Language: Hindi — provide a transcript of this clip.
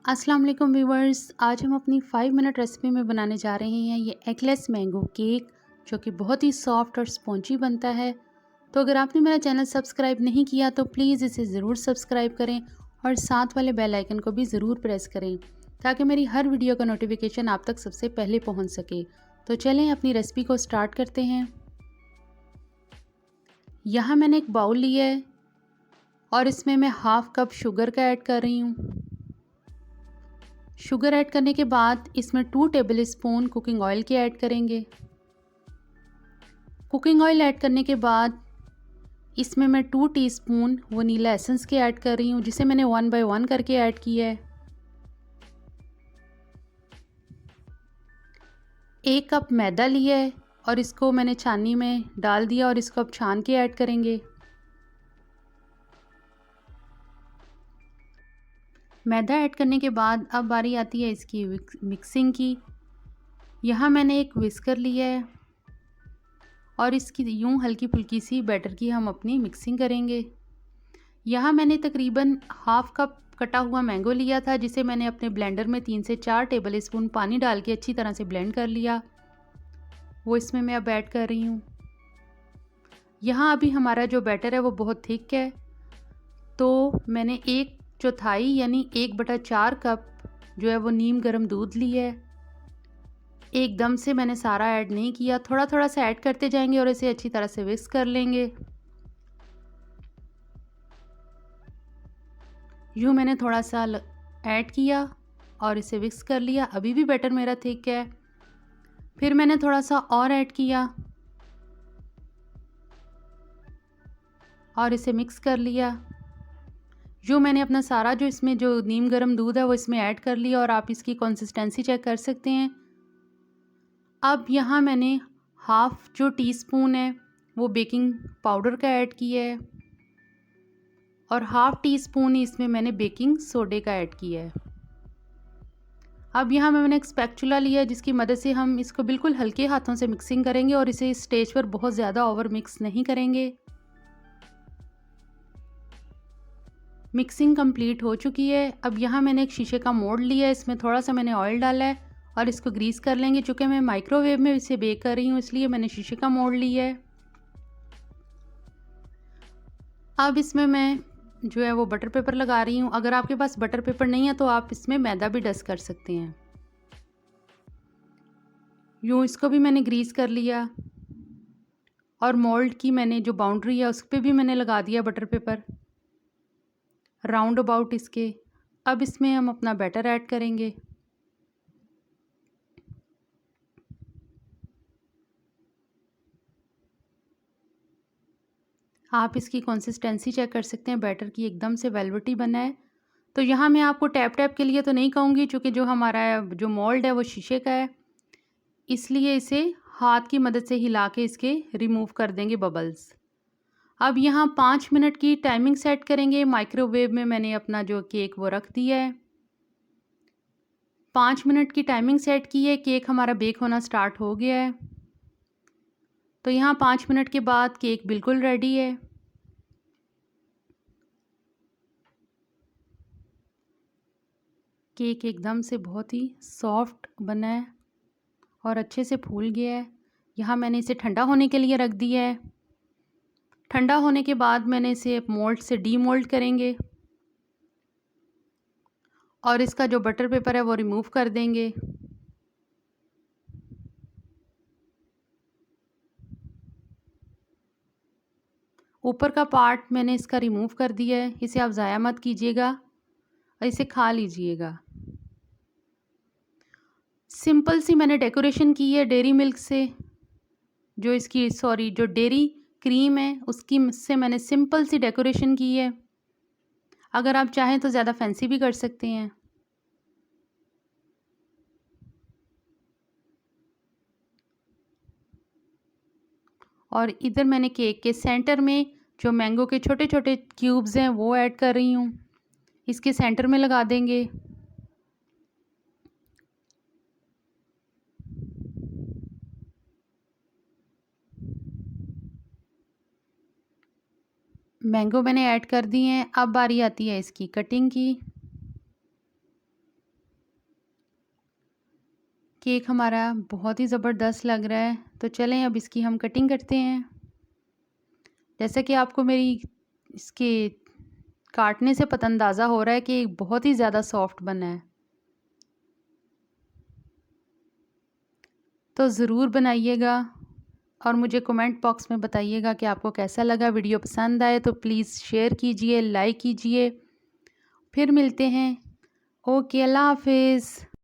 अस्सलाम वालेकुम व्यूवर्स। आज हम अपनी 5 मिनट रेसिपी में बनाने जा रहे हैं ये एगलेस मैंगो केक, जो कि बहुत ही सॉफ्ट और स्पॉन्जी बनता है। तो अगर आपने मेरा चैनल सब्सक्राइब नहीं किया तो प्लीज़ इसे ज़रूर सब्सक्राइब करें और साथ वाले बेल आइकन को भी ज़रूर प्रेस करें ताकि मेरी हर वीडियो का नोटिफिकेशन आप तक सबसे पहले पहुंच सके। तो चलें अपनी रेसिपी को स्टार्ट करते हैं। यहाँ मैंने एक बाउल लिया है और इसमें मैं हाफ़ कप शुगर का ऐड कर रही हूँ। शुगर ऐड करने के बाद इसमें 2 टेबल स्पून कुकिंग ऑयल के ऐड करेंगे। कुकिंग ऑयल ऐड करने के बाद इसमें मैं 2 टीस्पून वनीला एसेंस के ऐड कर रही हूँ, जिसे मैंने 1 बाय 1 करके ऐड किया है। 1 कप मैदा लिया है और इसको मैंने छाननी में डाल दिया और इसको अब छान के ऐड करेंगे। मैदा ऐड करने के बाद अब बारी आती है इसकी मिक्सिंग की। यहाँ मैंने एक विस्कर लिया है और इसकी यूँ हल्की फुल्की सी बैटर की हम अपनी मिक्सिंग करेंगे। यहाँ मैंने तकरीबन हाफ़ कप कटा हुआ मैंगो लिया था, जिसे मैंने अपने ब्लेंडर में 3 से 4 टेबल स्पून पानी डाल के अच्छी तरह से ब्लेंड कर लिया। वो इसमें मैं अब ऐड कर रही हूँ। यहाँ अभी हमारा जो बैटर है वो बहुत थिक है, तो मैंने 1/4 यानी 1/4 कप जो है वो नीम गर्म दूध लिया है। एकदम से मैंने सारा ऐड नहीं किया, थोड़ा थोड़ा सा ऐड करते जाएंगे और इसे अच्छी तरह से विस्क कर लेंगे। यूँ मैंने थोड़ा सा ऐड किया और इसे विस्क कर लिया। अभी भी बैटर मेरा थिक है। फिर मैंने थोड़ा सा और ऐड किया और इसे मिक्स कर लिया। यूँ मैंने अपना सारा जो इसमें जो नीम गर्म दूध है वो इसमें ऐड कर लिया और आप इसकी कंसिस्टेंसी चेक कर सकते हैं। अब यहाँ मैंने हाफ़ जो टीस्पून है वो बेकिंग पाउडर का ऐड किया है और हाफ़ टी स्पून इसमें मैंने बेकिंग सोडे का ऐड किया है। अब यहाँ मैंने एक स्पैचुला लिया है, जिसकी मदद से हम इसको बिल्कुल हल्के हाथों से मिक्सिंग करेंगे और इसे इस स्टेज पर बहुत ज़्यादा ओवर मिक्स नहीं करेंगे। मिक्सिंग कंप्लीट हो चुकी है। अब यहाँ मैंने एक शीशे का मोल्ड लिया है, इसमें थोड़ा सा मैंने ऑयल डाला है और इसको ग्रीस कर लेंगे। चूँकि मैं माइक्रोवेव में इसे बेक कर रही हूँ, इसलिए मैंने शीशे का मोल्ड लिया है। अब इसमें मैं जो है वो बटर पेपर लगा रही हूँ। अगर आपके पास बटर पेपर नहीं है तो आप इसमें मैदा भी डस्ट कर सकते हैं। यूँ इसको भी मैंने ग्रीस कर लिया और मोल्ड की मैंने जो बाउंड्री है उस पर भी मैंने लगा दिया बटर पेपर राउंड अबाउट इसके। अब इसमें हम अपना बैटर ऐड करेंगे। आप इसकी कंसिस्टेंसी चेक कर सकते हैं, बैटर की एकदम से वेलवेटी बना है। तो यहाँ मैं आपको टैप टैप के लिए तो नहीं कहूँगी, क्योंकि जो हमारा जो मोल्ड है वो शीशे का है, इसलिए इसे हाथ की मदद से हिला के इसके रिमूव कर देंगे बबल्स। अब यहाँ 5 मिनट की टाइमिंग सेट करेंगे। माइक्रोवेव में मैंने अपना जो केक वो रख दिया है। 5 मिनट की टाइमिंग सेट की है। केक हमारा बेक होना स्टार्ट हो गया है। तो यहाँ 5 मिनट के बाद केक बिल्कुल रेडी है। केक एकदम से बहुत ही सॉफ्ट बना है और अच्छे से फूल गया है। यहाँ मैंने इसे ठंडा होने के लिए रख दिया है। ठंडा होने के बाद मैंने इसे मोल्ड से डीमोल्ड करेंगे और इसका जो बटर पेपर है वो रिमूव कर देंगे। ऊपर का पार्ट मैंने इसका रिमूव कर दिया है। इसे आप ज़ाया मत कीजिएगा और इसे खा लीजिएगा। सिंपल सी मैंने डेकोरेशन की है डेयरी मिल्क से, जो डेयरी क्रीम है उसकी से मैंने सिंपल सी डेकोरेशन की है। अगर आप चाहें तो ज़्यादा फैंसी भी कर सकते हैं। और इधर मैंने केक के सेंटर में जो मैंगो के छोटे छोटे क्यूब्स हैं वो ऐड कर रही हूँ। इसके सेंटर में लगा देंगे। मैंगो मैंने ऐड कर दिए हैं। अब बारी आती है इसकी कटिंग की। केक हमारा बहुत ही ज़बरदस्त लग रहा है, तो चलें अब इसकी हम कटिंग करते हैं। जैसा कि आपको मेरी इसके काटने से पता अंदाज़ा हो रहा है कि बहुत ही ज़्यादा सॉफ्ट बना है, तो ज़रूर बनाइएगा और मुझे कमेंट बॉक्स में बताइएगा कि आपको कैसा लगा। वीडियो पसंद आए तो प्लीज़ शेयर कीजिए, लाइक कीजिए। फिर मिलते हैं। ओके, अल्लाह हाफिज़।